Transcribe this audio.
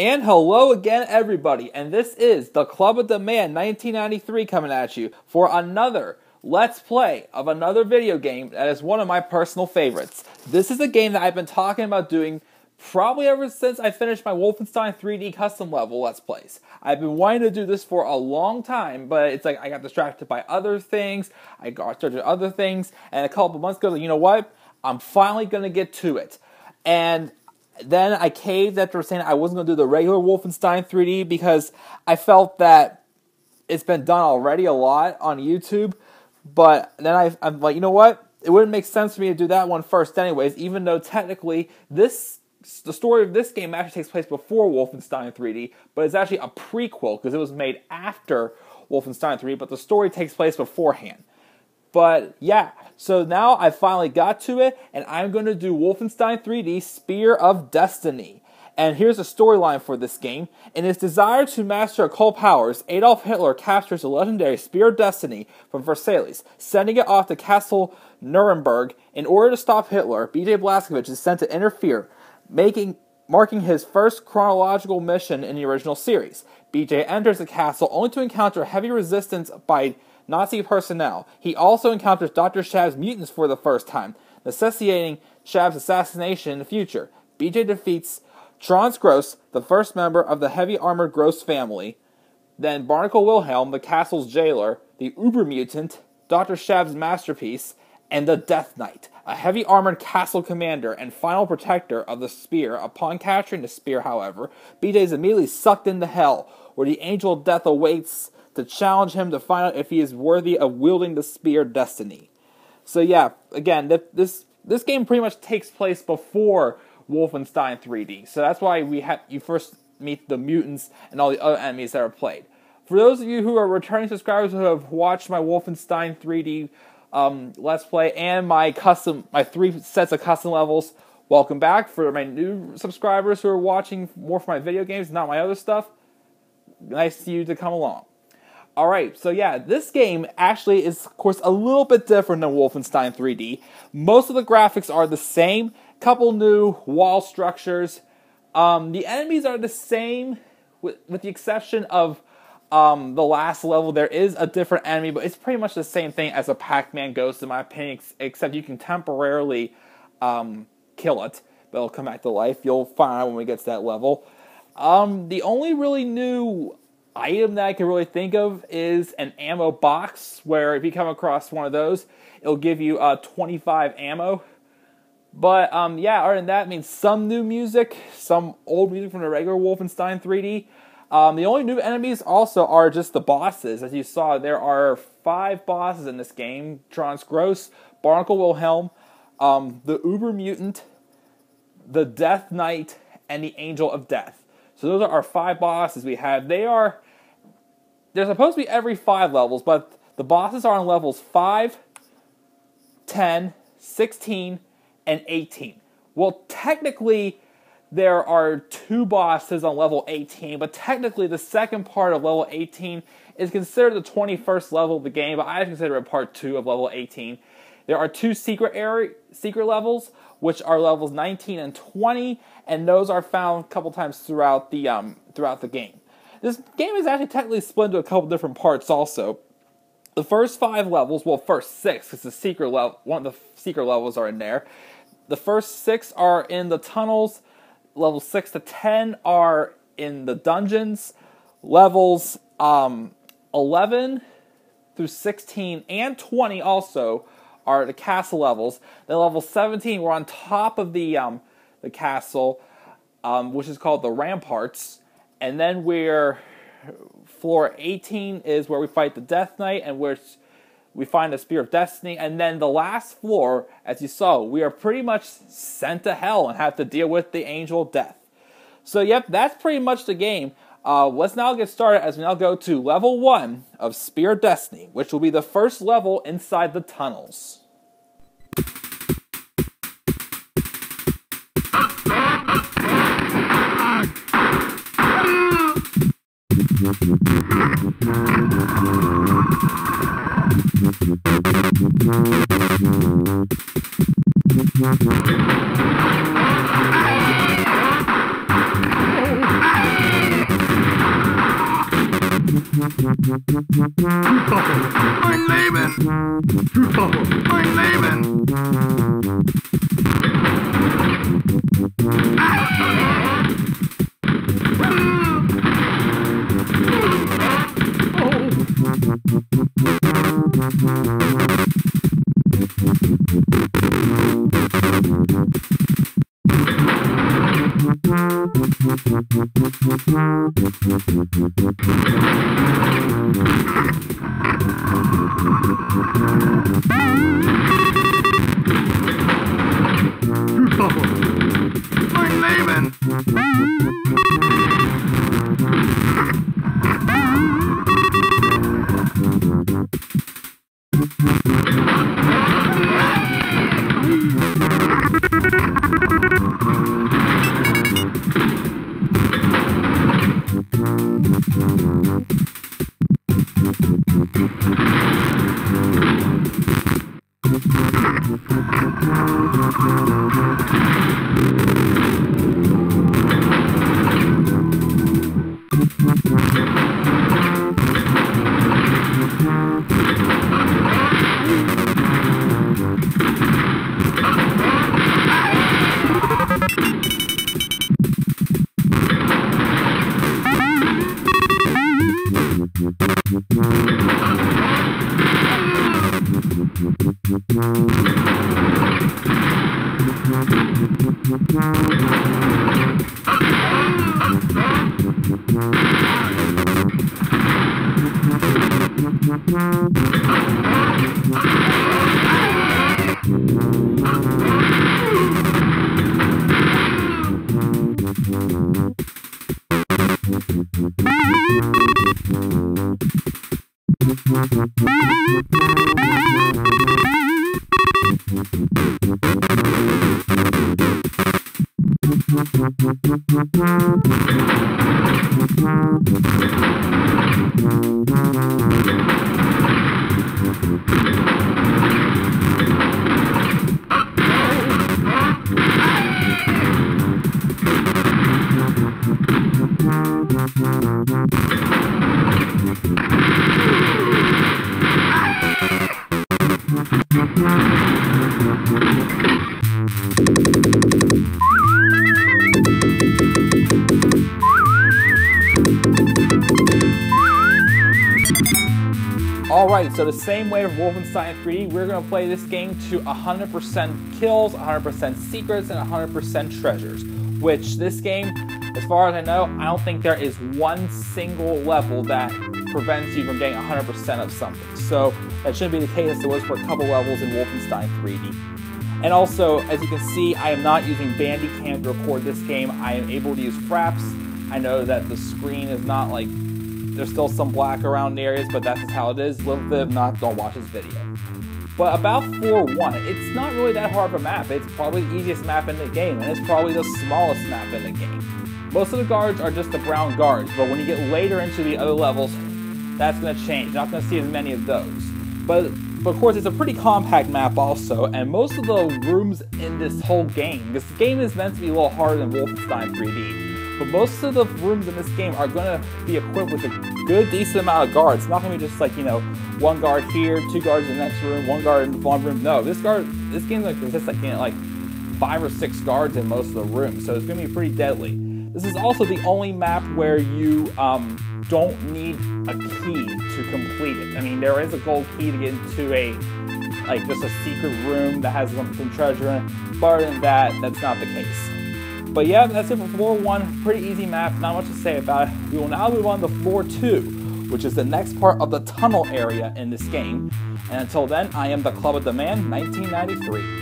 And hello again, everybody, and this is the Club of the Man 1993 coming at you for another Let's Play of another video game that is one of my personal favorites. This is a game that I've been talking about doing probably ever since I finished my Wolfenstein 3D custom level Let's Plays. I've been wanting to do this for a long time, but it's like I got distracted by other things, I got started with other things, and a couple months ago, you know what? I'm finally going to get to it. And then I caved after saying I wasn't going to do the regular Wolfenstein 3D because I felt that it's been done already a lot on YouTube. But then I'm like, you know what? It wouldn't make sense for me to do that one first anyways, even though technically the story of this game actually takes place before Wolfenstein 3D, but it's actually a prequel because it was made after Wolfenstein 3D, but the story takes place beforehand. But yeah, so now I finally got to it, and I'm going to do Wolfenstein 3D Spear of Destiny. And here's the storyline for this game. In his desire to master occult powers, Adolf Hitler captures the legendary Spear of Destiny from Versailles, sending it off to Castle Nuremberg. In order to stop Hitler, B.J. Blazkowicz is sent to interfere, marking his first chronological mission in the original series. B.J. enters the castle only to encounter heavy resistance by Nazi personnel. He also encounters Dr. Shab's mutants for the first time, necessitating Shab's assassination in the future. BJ defeats Franz Gross, the first member of the heavy-armored Gross family, then Barnacle Wilhelm, the castle's jailer, the Uber Mutant, Dr. Shab's masterpiece, and the Death Knight, a heavy-armored castle commander and final protector of the spear. Upon capturing the spear, however, BJ is immediately sucked into hell, where the Angel of Death awaits to challenge him to find out if he is worthy of wielding the Spear of Destiny. So yeah, again, this game pretty much takes place before Wolfenstein 3D. So that's why you first meet the mutants and all the other enemies that are played. For those of you who are returning subscribers who have watched my Wolfenstein 3D Let's Play and my 3 sets of custom levels, welcome back. For my new subscribers who are watching more for my video games, not my other stuff, nice to you to come along. Alright, so yeah, this game actually is, of course, a little bit different than Wolfenstein 3D. Most of the graphics are the same, couple new wall structures. The enemies are the same, with the exception of the last level. There is a different enemy, but it's pretty much the same thing as a Pac-Man Ghost, in my opinion, except you can temporarily kill it, but it'll come back to life. You'll find out when we get to that level. The only really new item that I can really think of is an ammo box, where if you come across one of those, it'll give you 25 ammo. But yeah, other than that, I mean, some new music, some old music from the regular Wolfenstein 3D. The only new enemies also are just the bosses. As you saw, there are 5 bosses in this game: Franz Gross, Barnacle Wilhelm, the Uber Mutant, the Death Knight, and the Angel of Death. So those are our 5 bosses we have. They're supposed to be every 5 levels, but the bosses are on levels 5, 10, 16, and 18. Well, technically, there are 2 bosses on level 18, but technically the second part of level 18 is considered the 21st level of the game, but I consider it part 2 of level 18. There are 2 secret levels, which are levels 19 and 20, and those are found a couple times throughout the game. This game is actually technically split into a couple different parts also. The first 5 levels, well, first 6, because the secret level, one of the secret levels are in there. The first 6 are in the tunnels. Levels 6 to 10 are in the dungeons. Levels 11 through 16 and 20 also are the castle levels. Then level 17, we're on top of the castle, which is called the ramparts. And then floor 18 is where we fight the Death Knight, and where we find the Spear of Destiny. And then the last floor, as you saw, we are pretty much sent to hell and have to deal with the Angel of Death. So yep, that's pretty much the game. Let's now get started as we now go to level 1 of Spear of Destiny, which will be the first level inside the tunnels. Mein Leben! Mein Leben! Mein Leben! Alright, so the same way of Wolfenstein 3D, we're going to play this game to 100% kills, 100% secrets, and 100% treasures. Which, this game, as far as I know, I don't think there is one single level that prevents you from getting 100% of something. So, that shouldn't be the case as there was for a couple levels in Wolfenstein 3D. And also, as you can see, I am not using Bandicam to record this game. I am able to use fraps. I know that the screen is not like... There's still some black around the areas, but that's just how it is. Live with it, if not, don't watch this video. But about 4-1, it's not really that hard of a map. It's probably the easiest map in the game, and it's probably the smallest map in the game. Most of the guards are just the brown guards, but when you get later into the other levels, that's going to change. You're not going to see as many of those. But of course, it's a pretty compact map also, and most of the rooms in this whole game, this game is meant to be a little harder than Wolfenstein 3D. But most of the rooms in this game are going to be equipped with a good, decent amount of guards. It's not going to be just like, you know, one guard here, two guards in the next room, one guard in one room. No, this game's going to consist of, you know, like 5 or 6 guards in most of the rooms, so it's going to be pretty deadly. This is also the only map where you don't need a key to complete it. I mean, there is a gold key to get into a, like, just a secret room that has some treasure in it. But other than that, that's not the case. But yeah, that's it for floor 1. Pretty easy map, not much to say about it. We will now move on to floor 2, which is the next part of the tunnel area in this game. And until then, I am the Club of the Man, 1993.